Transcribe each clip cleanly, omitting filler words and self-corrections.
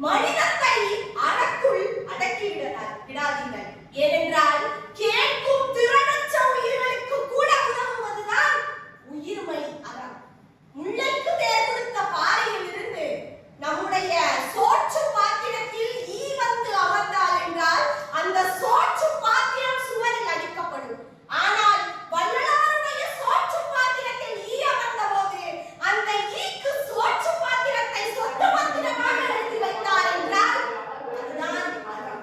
மனிதத்தை அடக்குள் அடக்கி விடாதீர்கள். ஏனென்றால் கேட்கும் திறனற்ற உயிர்களுக்கு கூட உதவுவதுதான் உயிர்மை அறம். முல்லைக்கு தேர் கொடுத்த பாறையில் இருந்து நம்முடைய சோற்று பாத்திரத்தில் ஈ வந்து அமர்ந்தால் என்றால் அந்த சோற்று பாத்திரம் சுவரில் அடிக்கப்படும். ஆனால் வள்ளலாருடைய சோற்று பாத்திரத்தில் ஈ அமர்ந்த போது அந்த ஈக்கு சோற்று பாத்திரத்தை சொத்து பத்திரமாக எழுதி வைத்தார் என்றால் அதுதான் அறம்.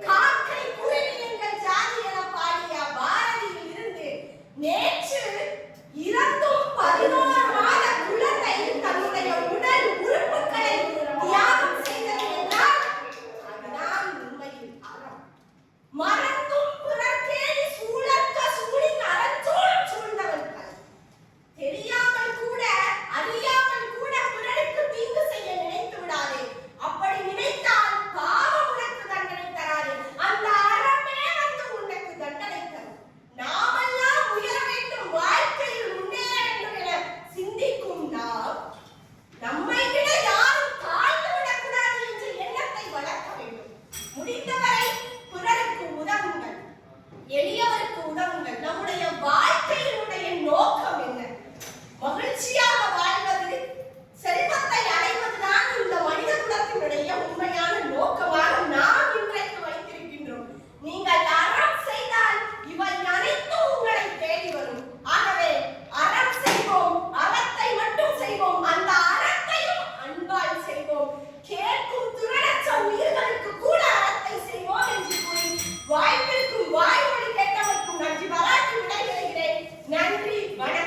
காக்கை குருவி எங்கள் ஜாதி என பாடிய பாரதியில் இருந்து நேற்று இறந்தும் 11 மாத குழந்தை தன்னுடைய உடல் உறுப்புகளை தியாகம் செய்தது என்றால் அதுதான் உண்மையில் அறம். மறந்தும்